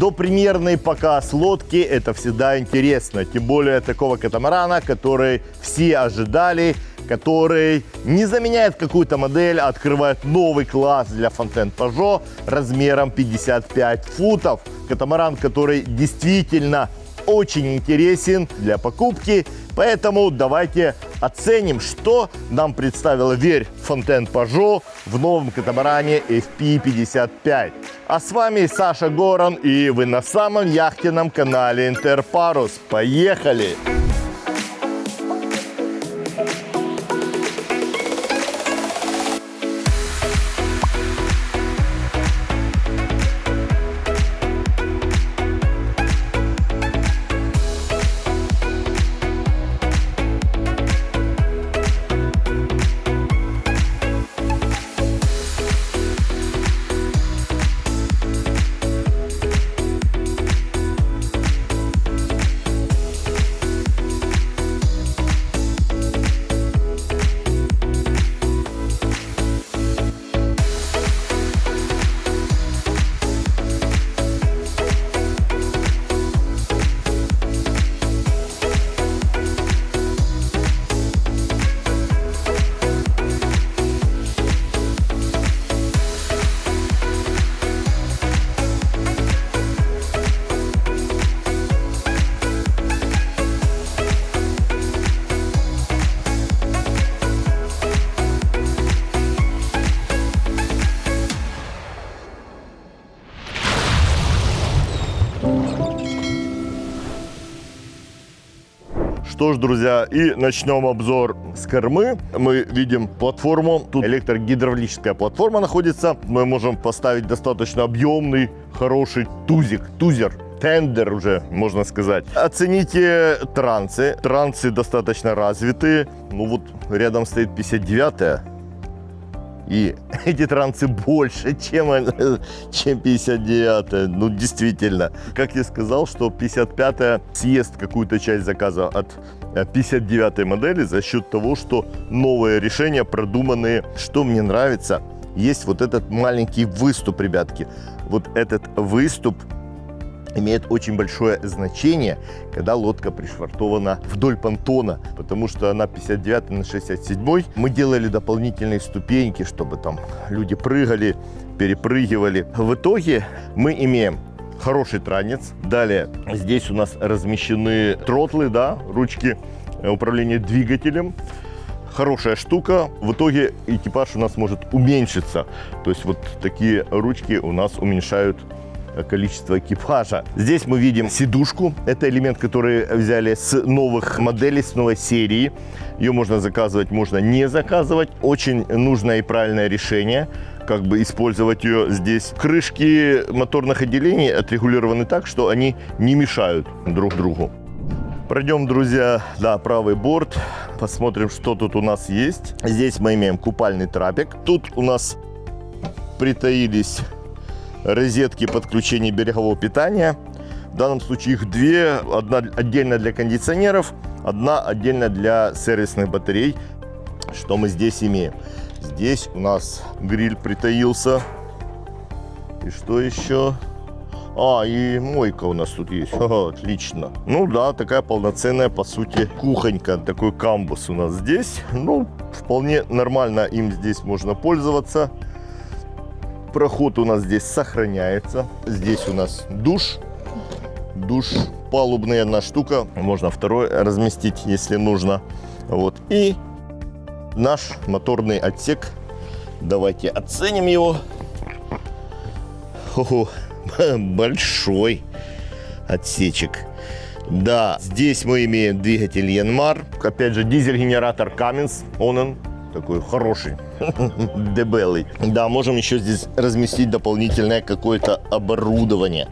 Допремьерный показ лодки – это всегда интересно. Тем более такого катамарана, который все ожидали, который не заменяет какую-то модель, а открывает новый класс для Фонтен-Пажо размером 55 футов. Катамаран, который действительно очень интересен для покупки. Поэтому давайте оценим, что нам представила Верь Фонтен-Пажо в новом катамаране FP55. А с вами Саша Горан, и вы на самом яхтенном канале Интерпарус. Поехали! Что ж, друзья, и начнем обзор с кормы. Мы видим платформу. Тут электрогидравлическая платформа находится. Мы можем поставить достаточно объемный, хороший тузер. Тендер уже, можно сказать. Оцените трансы. Трансы достаточно развитые. Ну вот рядом стоит 59-я. И эти трансы больше, чем 59-я. Ну, действительно. Как я сказал, что 55-я съест какую-то часть заказа от 59-й модели за счет того, что новые решения продуманные. Что мне нравится, есть вот этот маленький выступ, ребятки. Вот этот выступ имеет очень большое значение, когда лодка пришвартована вдоль понтона, потому что она 59 на 67. Мы делали дополнительные ступеньки, чтобы там люди прыгали, перепрыгивали. В итоге мы имеем хороший транец. Далее здесь у нас размещены тротлы, да, ручки управления двигателем. Хорошая штука. В итоге экипаж у нас может уменьшиться. То есть вот такие ручки у нас уменьшают количество экипажа. Здесь мы видим сидушку. Это элемент, который взяли с новых моделей, с новой серии. Ее можно заказывать, можно не заказывать. Очень нужное и правильное решение, как бы использовать ее здесь. Крышки моторных отделений отрегулированы так, что они не мешают друг другу. Пройдем, друзья, на правый борт. Посмотрим, что тут у нас есть. Здесь мы имеем купальный трапик. Тут у нас притаились розетки подключения берегового питания. В данном случае их две. Одна отдельно для кондиционеров, одна отдельно для сервисных батарей. Что мы здесь имеем? Здесь у нас гриль притаился. И что еще? И мойка у нас тут есть. Отлично. Ну да, такая полноценная, по сути, кухонька. Такой камбус у нас здесь. Ну, вполне нормально им здесь можно пользоваться. Проход у нас здесь сохраняется. Здесь у нас душ. Душ палубный, одна штука. Можно второй разместить, если нужно. Вот. И наш моторный отсек. Давайте оценим его. Большой отсечек. Да, здесь мы имеем двигатель Янмар. Опять же, дизель-генератор Cummins. Он такой хороший, дебелый. Да, можем еще здесь разместить дополнительное какое-то оборудование.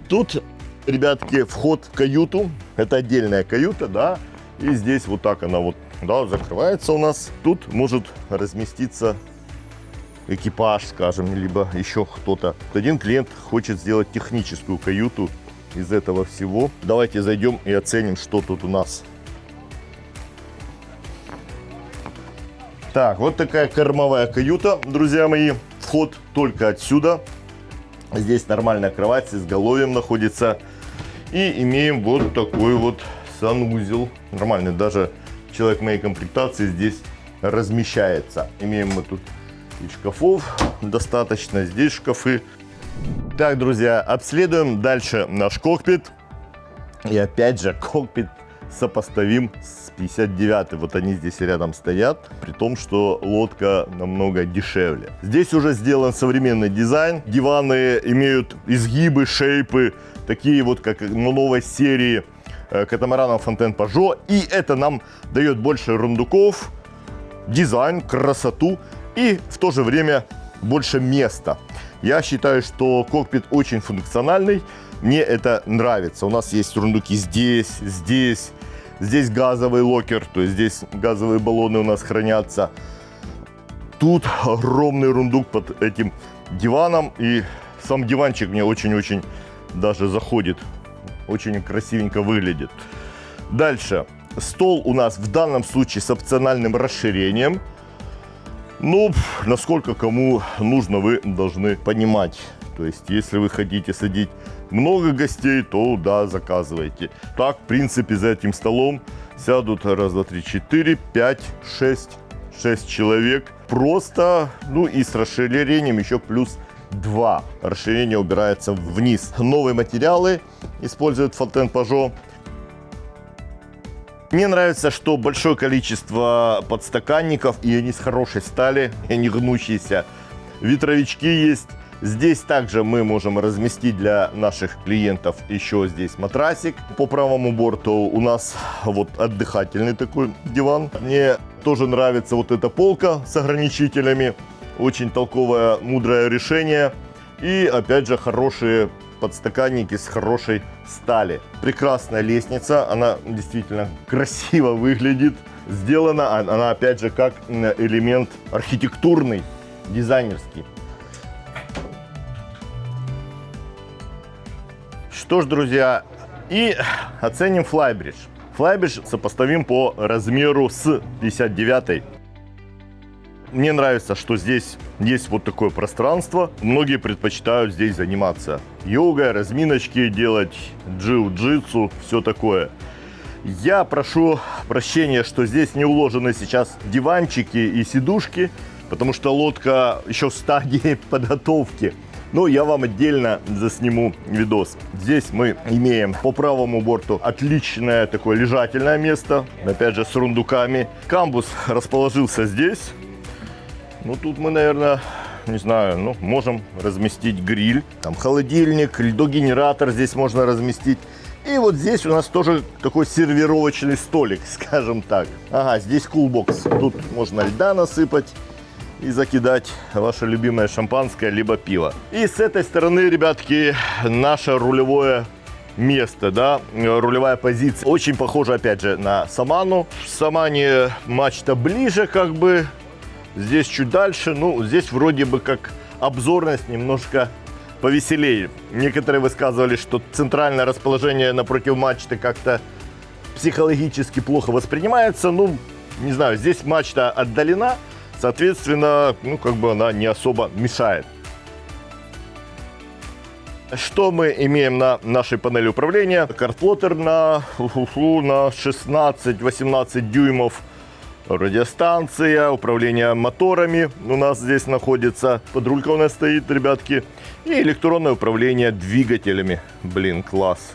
Тут, ребятки, вход в каюту. Это отдельная каюта, да. И здесь вот так она вот, да, закрывается у нас. Тут может разместиться экипаж, скажем, либо еще кто-то. Один клиент хочет сделать техническую каюту из этого всего. Давайте зайдем и оценим, что тут у нас. Так, вот такая кормовая каюта, друзья мои. Вход только отсюда. Здесь нормальная кровать с изголовьем находится. И имеем вот такой вот санузел. Нормальный, даже человек моей комплектации здесь размещается. Имеем мы тут и шкафов достаточно, здесь шкафы. Так, друзья, обследуем дальше наш кокпит. И опять же, кокпит сопоставим с 59. Вот они здесь рядом стоят, при том, что лодка намного дешевле. Здесь уже сделан современный дизайн. Диваны имеют изгибы, шейпы, такие вот, как на новой серии катамаранов Фонтен Пажо. И это нам дает больше рундуков, дизайн, красоту и в то же время больше места. Я считаю, что кокпит очень функциональный. Мне это нравится. У нас есть рундуки здесь, здесь. Здесь газовый локер, то есть здесь газовые баллоны у нас хранятся. Тут огромный рундук под этим диваном. И сам диванчик мне очень-очень даже заходит. Очень красивенько выглядит. Дальше. Стол у нас в данном случае с опциональным расширением. Ну, насколько кому нужно, вы должны понимать. То есть, если вы хотите садить много гостей, то да, заказывайте. Так, в принципе, за этим столом сядут 1, 2, 3, 4, 5, 6 человек. Просто, ну и с расширением еще плюс 2. Расширение убирается вниз. Новые материалы используют Фонтен Пажо. Мне нравится, что большое количество подстаканников, и они с хорошей стали, и они гнущиеся. Ветровички есть. Здесь также мы можем разместить для наших клиентов еще здесь матрасик. По правому борту у нас вот отдыхательный такой диван. Мне тоже нравится вот эта полка с ограничителями. Очень толковое, мудрое решение. И опять же хорошие подстаканники с хорошей стали. Прекрасная лестница, она действительно красиво выглядит. Сделана она опять же как элемент архитектурный, дизайнерский. Что ж, друзья, и оценим флайбридж. Флайбридж сопоставим по размеру с 59. Мне нравится, что здесь есть вот такое пространство. Многие предпочитают здесь заниматься йогой, разминочки делать, джиу-джитсу, все такое. Я прошу прощения, что здесь не уложены сейчас диванчики и сидушки, потому что лодка еще в стадии подготовки. Но я вам отдельно засниму видос. Здесь мы имеем по правому борту отличное такое лежательное место, опять же с рундуками. Камбус расположился здесь. Ну тут мы, наверное, не знаю, ну можем разместить гриль. Там холодильник, льдогенератор здесь можно разместить. И вот здесь у нас тоже такой сервировочный столик, скажем так. Ага, здесь кулбокс. Тут можно льда насыпать и закидать ваше любимое шампанское либо пиво. И с этой стороны, ребятки, наше рулевое место, да, рулевая позиция. Очень похоже, опять же, на Саману. В Самане мачта ближе, как бы. Здесь чуть дальше. Ну, здесь вроде бы как обзорность немножко повеселее. Некоторые высказывали, что центральное расположение напротив мачты как-то психологически плохо воспринимается. Ну, не знаю, здесь мачта отдалена. Соответственно, ну, как бы она не особо мешает. Что мы имеем на нашей панели управления? Картплоттер на 16-18 дюймов. Радиостанция, управление моторами у нас здесь находится. Подрулька у нас стоит, ребятки. И электронное управление двигателями. Блин, класс.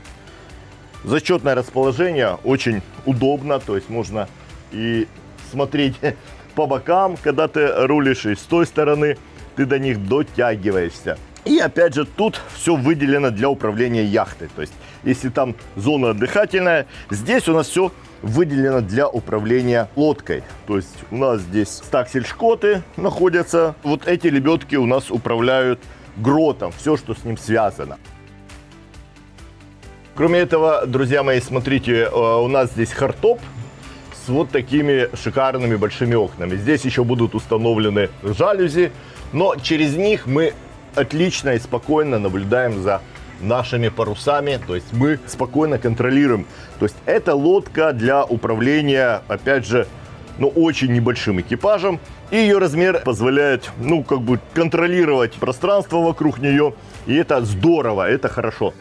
Зачетное расположение, очень удобно. То есть можно и смотреть по бокам, когда ты рулишь, и с той стороны ты до них дотягиваешься. И опять же тут все выделено для управления яхтой. То есть если там зона отдыхательная, здесь у нас все выделено для управления лодкой. То есть у нас здесь стаксель-шкоты находятся. Вот эти лебедки у нас управляют гротом, все, что с ним связано. Кроме этого, друзья мои, смотрите, у нас здесь хардтоп с вот такими шикарными большими окнами. Здесь еще будут установлены жалюзи, но через них мы отлично и спокойно наблюдаем за нашими парусами, то есть мы спокойно контролируем. То есть это лодка для управления, опять же, ну, очень небольшим экипажем. И ее размер позволяет, ну, как бы контролировать пространство вокруг нее. И это здорово, это хорошо.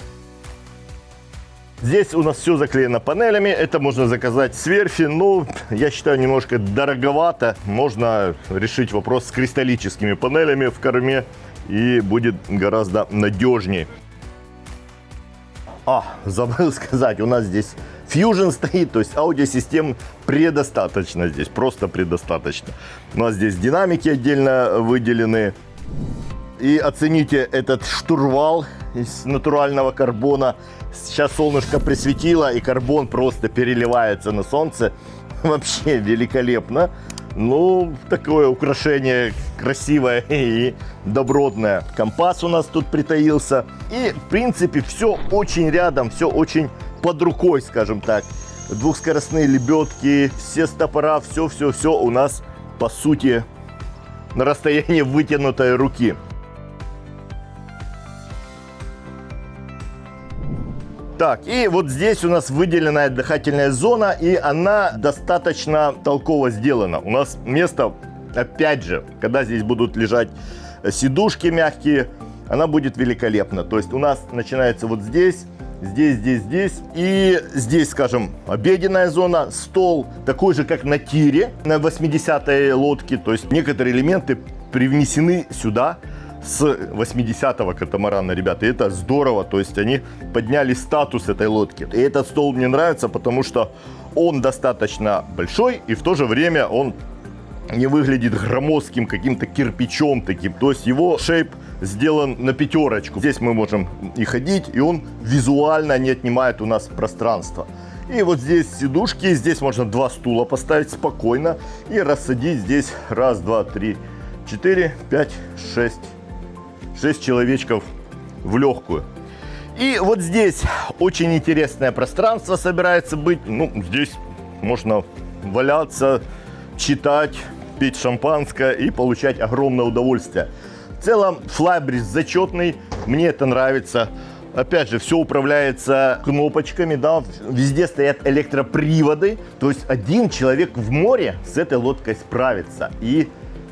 Здесь у нас все заклеено панелями. Это можно заказать с верфи, но я считаю немножко дороговато. Можно решить вопрос с кристаллическими панелями в корме, и будет гораздо надежнее. Забыл сказать, у нас здесь Fusion стоит, то есть аудиосистем предостаточно здесь, просто предостаточно. У нас здесь динамики отдельно выделены. И оцените этот штурвал из натурального карбона. Сейчас солнышко присветило, и карбон просто переливается на солнце. Вообще великолепно. Ну, такое украшение красивое и добротное. Компас у нас тут притаился. И, в принципе, все очень рядом, все очень под рукой, скажем так. Двухскоростные лебедки, все стопора, все у нас, по сути, на расстоянии вытянутой руки. Так, и вот здесь у нас выделенная дыхательная зона, и она достаточно толково сделана. У нас место, опять же, когда здесь будут лежать сидушки мягкие, она будет великолепна. То есть у нас начинается вот здесь, и здесь, скажем, обеденная зона, стол такой же, как на тире, на 80-й лодке. То есть некоторые элементы привнесены сюда с 80-го катамарана, ребята, и это здорово, то есть они подняли статус этой лодки. И этот стол мне нравится, потому что он достаточно большой, и в то же время он не выглядит громоздким каким-то кирпичом таким, то есть его шейп сделан на пятерочку. Здесь мы можем и ходить, и он визуально не отнимает у нас пространство. И вот здесь сидушки, здесь можно 2 стула поставить спокойно и рассадить здесь 1, 2, 3, 4, 5, 6 человечков в легкую. И вот здесь очень интересное пространство собирается быть. Ну, здесь можно валяться, читать, пить шампанское и получать огромное удовольствие. В целом, флайбриз зачетный, мне это нравится. Опять же, все управляется кнопочками, да, везде стоят электроприводы. То есть один человек в море с этой лодкой справится. И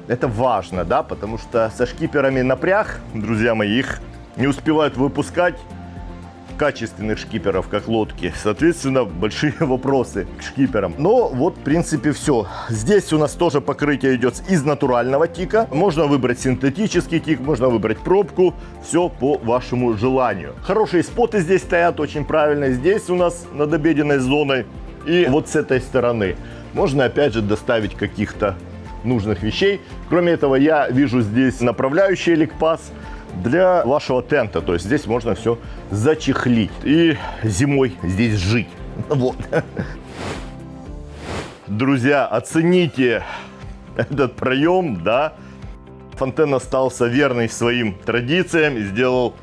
это важно, да, потому что со шкиперами напряг, друзья мои, их не успевают выпускать, качественных шкиперов, как лодки. Соответственно, большие вопросы к шкиперам. Но вот, в принципе, все. Здесь у нас тоже покрытие идет из натурального тика. Можно выбрать синтетический тик, можно выбрать пробку. Все по вашему желанию. Хорошие споты здесь стоят, очень правильно. Здесь у нас над обеденной зоной. И вот с этой стороны можно, опять же, доставить каких-то нужных вещей. Кроме этого, я вижу здесь направляющий электпаз для вашего тента. То есть здесь можно все зачехлить и зимой здесь жить. Вот. Друзья, оцените этот проем, да. Фонтен остался верный своим традициям и сделал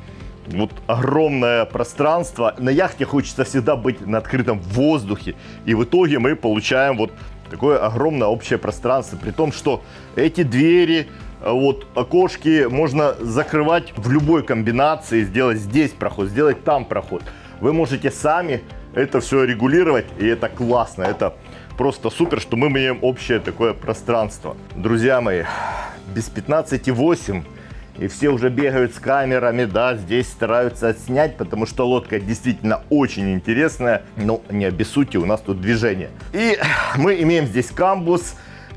вот огромное пространство. На яхте хочется всегда быть на открытом воздухе. И в итоге мы получаем вот такое огромное общее пространство. При том, что эти двери, вот окошки можно закрывать в любой комбинации. Сделать здесь проход, сделать там проход. Вы можете сами это все регулировать. И это классно. Это просто супер, что мы имеем общее такое пространство. Друзья мои, без 15,8. И все уже бегают с камерами, да, здесь стараются отснять, потому что лодка действительно очень интересная. Но не обессудьте, у нас тут движение. И мы имеем здесь камбус.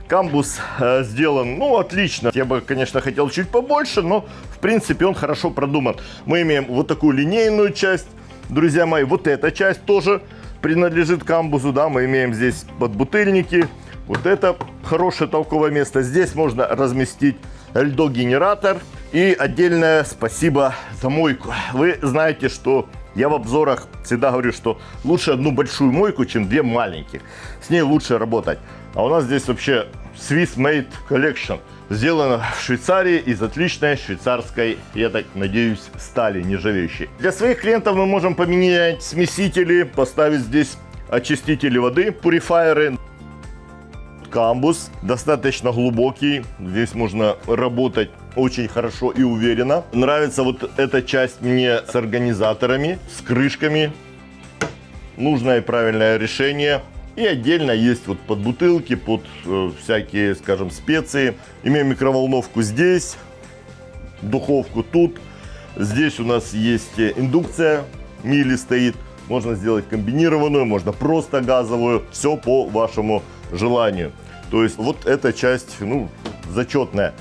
Камбус сделан, ну, отлично. Я бы, конечно, хотел чуть побольше, но, в принципе, он хорошо продуман. Мы имеем вот такую линейную часть. Друзья мои, вот эта часть тоже принадлежит камбузу, да. Мы имеем здесь подбутыльники. Вот это хорошее толковое место. Здесь можно разместить льдогенератор. И отдельное спасибо за мойку. Вы знаете, что я в обзорах всегда говорю, что лучше одну большую мойку, чем 2 маленьких. С ней лучше работать. А у нас здесь вообще Swiss Made Collection. Сделано в Швейцарии из отличной швейцарской, я так надеюсь, стали нержавеющей. Для своих клиентов мы можем поменять смесители, поставить здесь очистители воды, пурифайеры. Камбус достаточно глубокий, здесь можно работать очень хорошо и уверенно. Нравится вот эта часть мне с организаторами, с крышками. Нужное и правильное решение. И отдельно есть вот под бутылки, под всякие, скажем, специи. Имеем микроволновку здесь, духовку тут. Здесь у нас есть индукция, мили стоит. Можно сделать комбинированную, можно просто газовую. Все по вашему желанию. То есть вот эта часть, ну, зачетная.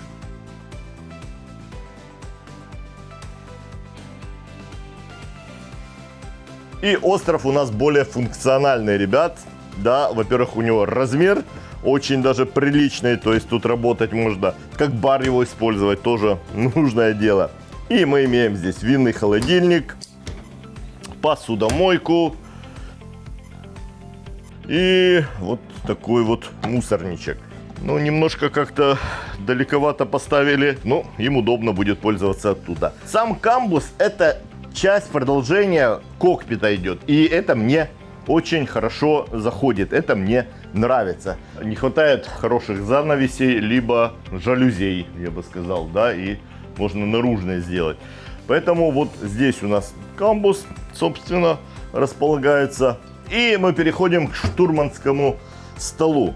И остров у нас более функциональный, ребят. Да, во-первых, у него размер очень даже приличный. То есть тут работать можно, как бар его использовать, тоже нужное дело. И мы имеем здесь винный холодильник, посудомойку и вот такой вот мусорничек. Ну, немножко как-то далековато поставили, но им удобно будет пользоваться оттуда. Сам камбус — это часть продолжения кокпита идет, и это мне очень хорошо заходит, это мне нравится. Не хватает хороших занавесей, либо жалюзей, я бы сказал, да, и можно наружные сделать. Поэтому вот здесь у нас камбус, собственно, располагается. И мы переходим к штурманскому столу.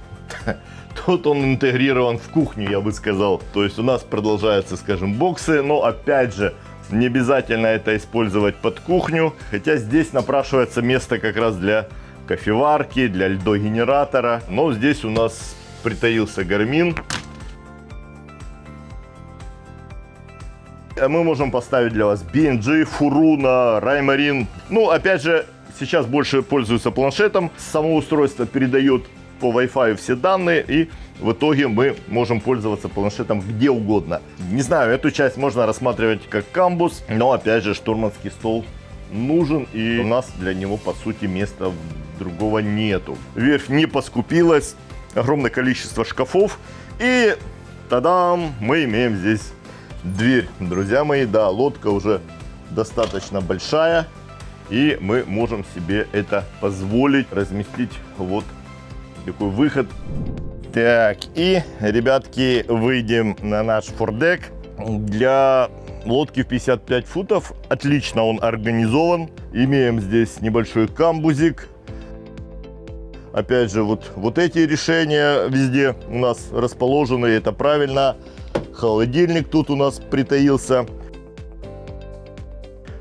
Тут он интегрирован в кухню, я бы сказал. То есть у нас продолжаются, скажем, боксы, но опять же, не обязательно это использовать под кухню. Хотя здесь напрашивается место как раз для кофеварки, для льдогенератора. Но здесь у нас притаился Гармин. Мы можем поставить для вас BNG, Furuna, Raymarine. Ну, опять же, сейчас больше пользуются планшетом. Само устройство передает по Wi-Fi все данные, и в итоге мы можем пользоваться планшетом где угодно. Не знаю, эту часть можно рассматривать как камбус, но опять же, штурманский стол нужен, и у нас для него, по сути, места другого нету. Верфь не поскупилась, огромное количество шкафов, и тадам, мы имеем здесь дверь. Друзья мои, да, лодка уже достаточно большая, и мы можем себе это позволить, разместить вот такой выход. Так, и, ребятки, выйдем на наш фордек. Для лодки в 55 футов отлично он организован. Имеем здесь небольшой камбузик. Опять же, вот эти решения везде у нас расположены, это правильно. Холодильник тут у нас притаился.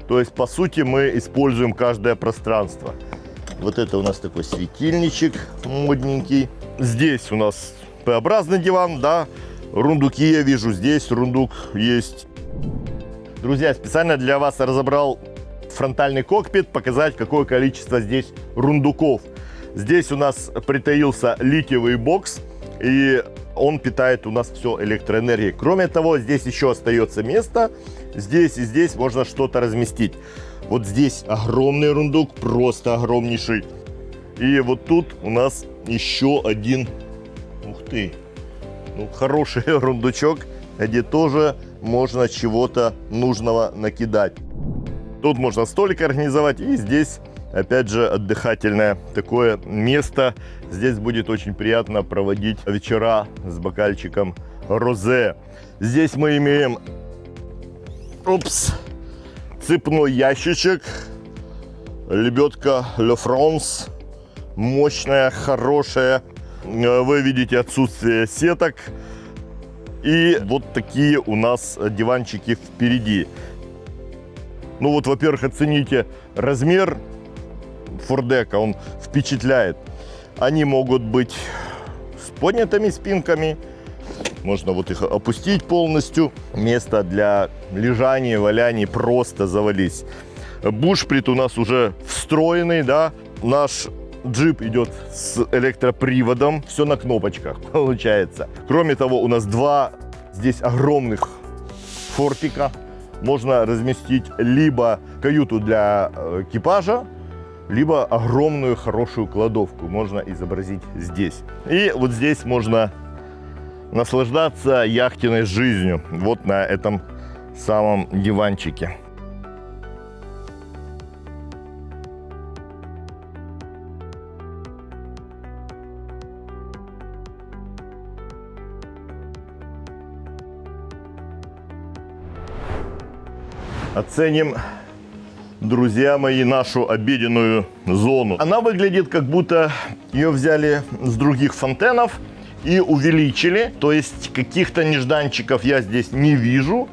То есть, по сути, мы используем каждое пространство. Вот это у нас такой светильничек модненький. Здесь у нас П-образный диван, да. Рундуки я вижу, здесь рундук есть. Друзья, специально для вас разобрал фронтальный кокпит, показать, какое количество здесь рундуков. Здесь у нас притаился литиевый бокс, и он питает у нас все электроэнергией. Кроме того, здесь еще остается место. Здесь и здесь можно что-то разместить. Вот здесь огромный рундук, просто огромнейший. И вот тут у нас еще один, ух ты, ну, хороший рундучок, где тоже можно чего-то нужного накидать. Тут можно столик организовать, и здесь, опять же, отдыхательное такое место. Здесь будет очень приятно проводить вечера с бокальчиком розе. Здесь мы имеем, цепной ящичек, лебедка Le France, мощная, хорошая. Вы видите отсутствие сеток. И вот такие у нас диванчики впереди. Ну вот, во-первых, оцените размер фордека, он впечатляет. Они могут быть с поднятыми спинками. Можно вот их опустить полностью. Место для лежания, валяний просто завались. Бушприт у нас уже встроенный, да. Наш джип идет с электроприводом. Все на кнопочках получается. Кроме того, у нас два здесь огромных фортика. Можно разместить либо каюту для экипажа, либо огромную хорошую кладовку. Можно изобразить здесь. И вот здесь можно наслаждаться яхтенной жизнью. Вот на этом самом диванчике. Оценим друзья мои, нашу обеденную зону. Она выглядит, как будто ее взяли с других фонтенов и увеличили. То есть каких-то нежданчиков я здесь не вижу.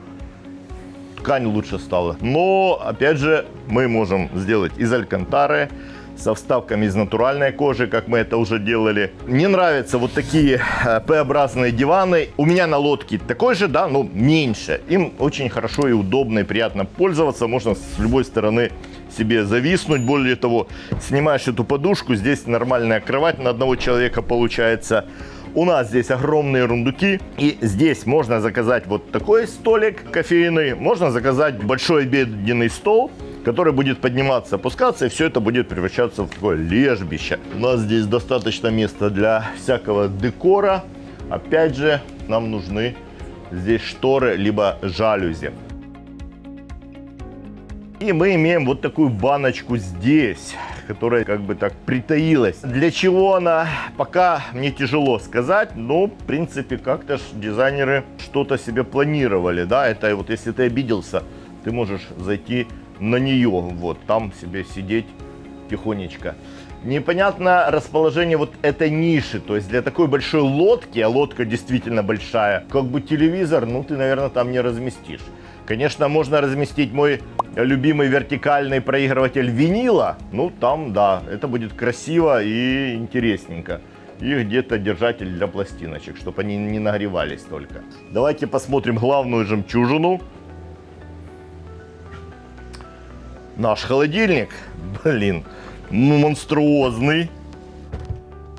Ткань лучше стала. Но, опять же, мы можем сделать из алькантары, со вставками из натуральной кожи, как мы это уже делали. Мне нравятся вот такие П-образные диваны. У меня на лодке такой же, да, но меньше. Им очень хорошо и удобно, и приятно пользоваться. Можно с любой стороны себе зависнуть. Более того, снимаешь эту подушку, здесь нормальная кровать на одного человека получается. У нас здесь огромные рундуки, и здесь можно заказать вот такой столик кофейный, можно заказать большой обеденный стол, который будет подниматься, опускаться, и все это будет превращаться в такое лежбище. У нас здесь достаточно места для всякого декора. Опять же, нам нужны здесь шторы, либо жалюзи. И мы имеем вот такую баночку здесь, которая как бы так притаилась. Для чего она, пока мне тяжело сказать, но в принципе как-то дизайнеры что-то себе планировали, да, это вот если ты обиделся, ты можешь зайти на нее, вот там себе сидеть тихонечко. Непонятно расположение вот этой ниши, то есть для такой большой лодки, а лодка действительно большая, как бы телевизор, ну ты, наверное, там не разместишь. Конечно, можно разместить мой любимый вертикальный проигрыватель винила. Ну, там, да, это будет красиво и интересненько. И где-то держатель для пластиночек, чтобы они не нагревались только. Давайте посмотрим главную жемчужину. Наш холодильник. Блин, ну монструозный.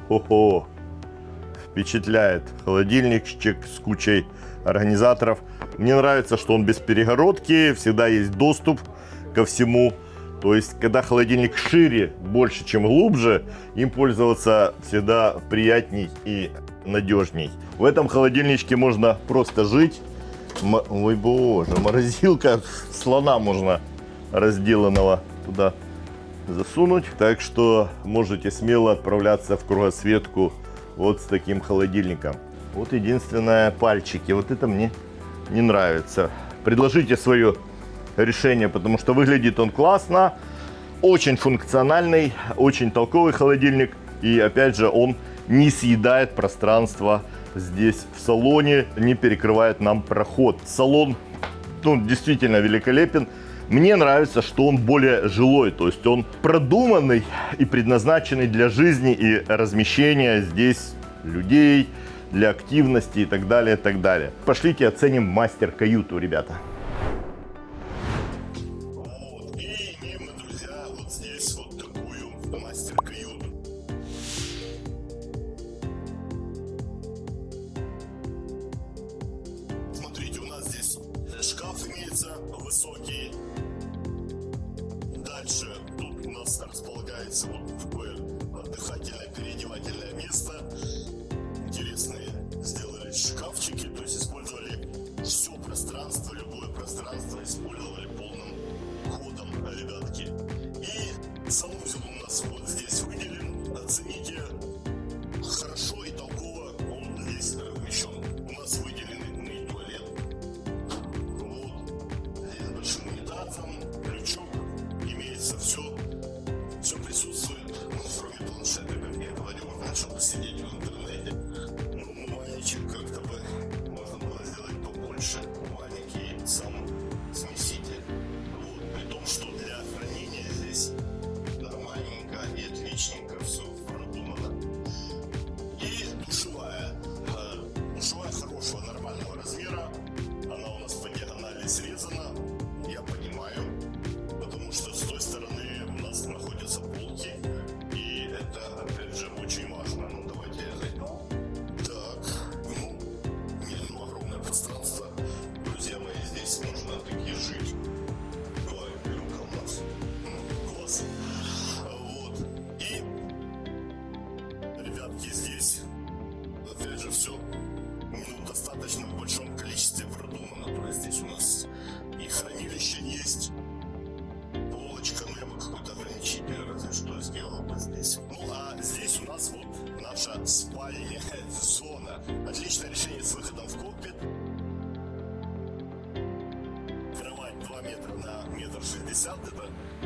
Хо-хо. Впечатляет. Холодильничек с кучей организаторов. Мне нравится, что он без перегородки, всегда есть доступ ко всему. То есть, когда холодильник шире, больше, чем глубже, им пользоваться всегда приятней и надежней. В этом холодильничке можно просто жить. Ой, боже, морозилка, слона можно разделанного туда засунуть. Так что можете смело отправляться в кругосветку вот с таким холодильником. Вот единственное, пальчики. Вот это мне не нравится. Предложите свое решение, потому что выглядит он классно. Очень функциональный, очень толковый холодильник. И опять же, он не съедает пространство здесь в салоне, не перекрывает нам проход. Салон, ну, действительно великолепен. Мне нравится, что он более жилой, то есть он продуманный и предназначенный для жизни и размещения здесь людей, для активности и так далее, и так далее. Пошлите оценим мастер-каюту, ребята. Вот, и имеем мы, друзья, вот здесь вот такую мастер-каюту. Смотрите, у нас здесь шкаф имеется высокий. Дальше тут у нас располагается вот такое отдыхательное, переодевательное место. Интересные сделали шкафчики, то есть использовали все пространство, любое пространство использовали полным ходом, ребятки. И санузел у нас вот здесь выделен, оцените, хорошо и толково он здесь размещен. У нас выделенный туалет, вот, здесь с большим унитазом, крючок, имеется все присутствует, ну, кроме планшета, как я говорю, чтобы сидеть в интернете. Как-то бы можно было сделать побольше, маленький сам смеситель. Вот. При том, что для хранения здесь нормальненько и отличненько все продумано. И душевая. Душевая хорошего, нормального размера. Она у нас по диагонали срезана. Я понимаю. Потому что с той стороны у нас находятся полки. И это, опять же, очень важно. Ну, давайте я зайду. Пространство. Друзья мои, здесь можно таки жить. Ой, люка у нас. Класс. Вот. И, ребятки, здесь, опять же, все достаточно в большом количестве продумано. То есть здесь у нас и хранилище есть. Полочка, ну я бы какой-то ограничитель разве что сделал бы здесь. Ну а здесь у нас вот наша спальня зона. Отличное решение с выходом в кокпит. Кровать 2 метра на 1,60 м, это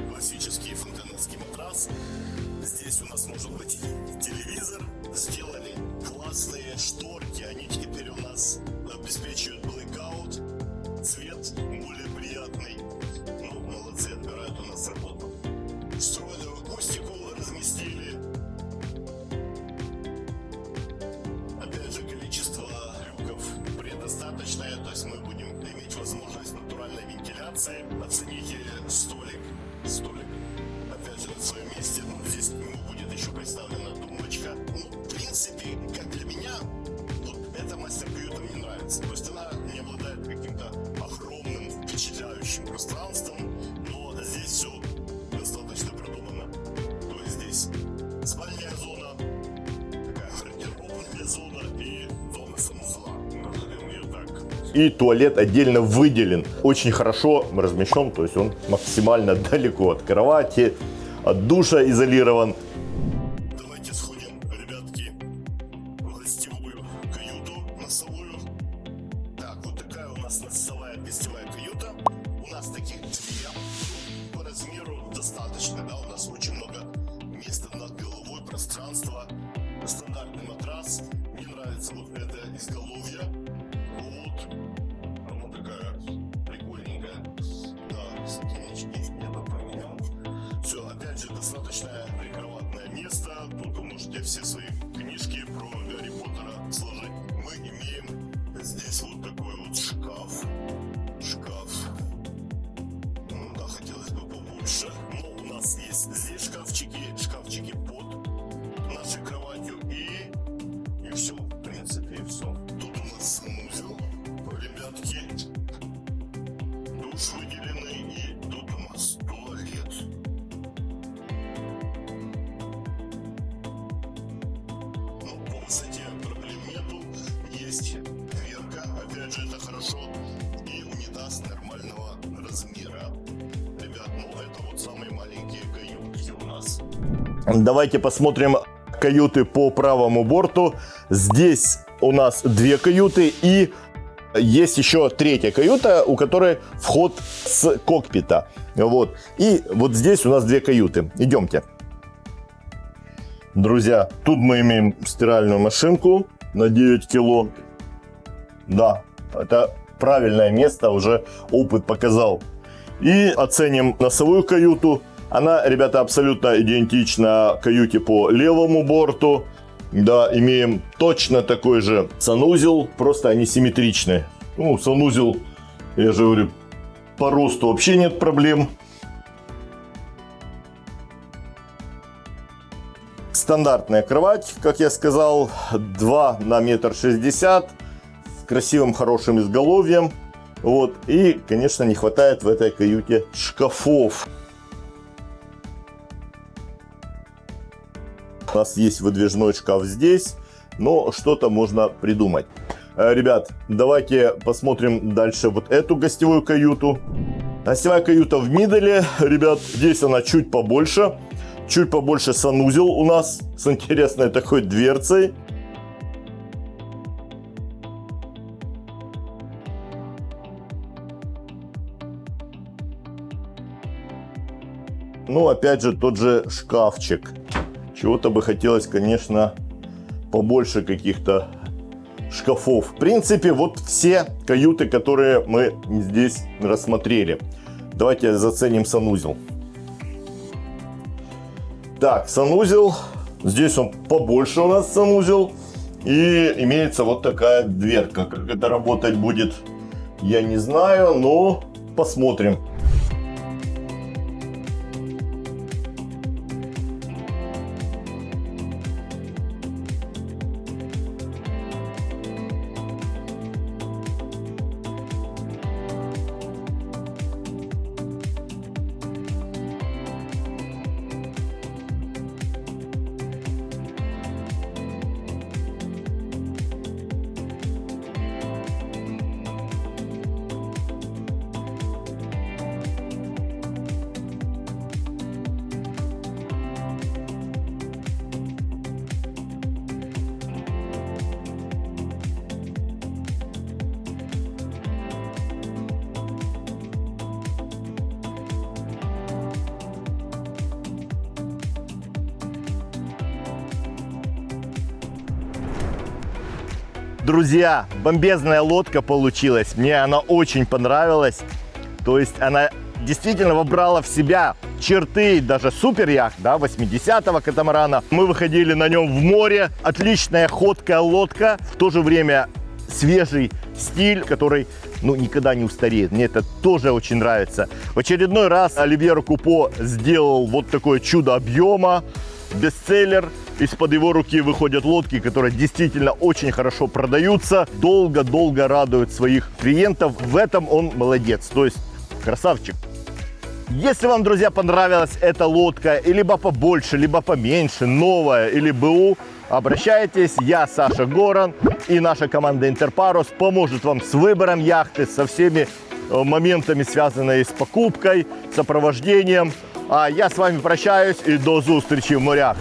и туалет отдельно выделен. Очень хорошо размещен, то есть он максимально далеко от кровати, от душа изолирован. Давайте сходим, ребятки, в гостевую каюту носовую. Так, вот такая у нас носовая гостевая каюта. У нас таких две. По размеру достаточно, да, у нас очень много места над головой, пространства. Стандартный матрас. Мне нравится вот это изголовье. Вот. Она такая прикольненькая. Да, стеночки я бы поменял. Все, опять же, достаточно прикроватное место. Тут вы можете все свои книжки про Гарри Поттера сложить. Мы имеем здесь вот такой вот шкаф. Ну да, хотелось бы побольше. Но у нас есть здесь шкафчики под нашей кроватью и все, в принципе, и все. Тут у нас санузел, ребятки, душ выделенный, и тут у нас туалет. Ну, по высоте проблем нету, есть дверка, опять же, это хорошо, и унитаз нормального размера. Ребят, ну это вот самые маленькие каютки у нас. Давайте посмотрим каюты по правому борту. Здесь у нас две каюты и есть еще третья каюта, у которой вход с кокпита. Вот. И вот здесь у нас две каюты. Идемте. Друзья, тут мы имеем стиральную машинку на 9 кило. Да, это правильное место, уже опыт показал. И оценим носовую каюту. Она, ребята, абсолютно идентична каюте по левому борту. Да, имеем точно такой же санузел, просто они симметричны. Ну, санузел, я же говорю, по росту вообще нет проблем. Стандартная кровать, как я сказал, 2 на 1,60 м, с красивым, хорошим изголовьем. Вот. И, конечно, не хватает в этой каюте шкафов. У нас есть выдвижной шкаф здесь, но что-то можно придумать. Ребят, давайте посмотрим дальше вот эту гостевую каюту. Гостевая каюта в миддле, ребят, здесь она чуть побольше. Чуть побольше санузел у нас с интересной такой дверцей. Ну, опять же, тот же шкафчик. Чего-то бы хотелось, конечно, побольше каких-то шкафов. В принципе, вот все каюты, которые мы здесь рассмотрели. Давайте заценим санузел. Так, санузел. Здесь он побольше у нас санузел. И имеется вот такая дверка. Как это работать будет, я не знаю, но посмотрим. Друзья, бомбезная лодка получилась. Мне она очень понравилась. То есть она действительно вобрала в себя черты даже суперяхт, да, 80-го катамарана. Мы выходили на нем в море. Отличная ходкая лодка. В то же время свежий стиль, который, ну, никогда не устареет. Мне это тоже очень нравится. В очередной раз Оливье Рокупо сделал вот такое чудо объема. Бестселлер. Из-под его руки выходят лодки, которые действительно очень хорошо продаются, долго-долго радуют своих клиентов. В этом он молодец, то есть красавчик. Если вам, друзья, понравилась эта лодка, либо побольше, либо поменьше, новая или БУ, обращайтесь. Я Саша Горан и наша команда Интерпарус поможет вам с выбором яхты, со всеми моментами, связанными с покупкой, сопровождением. А я с вами прощаюсь и до встречи в морях.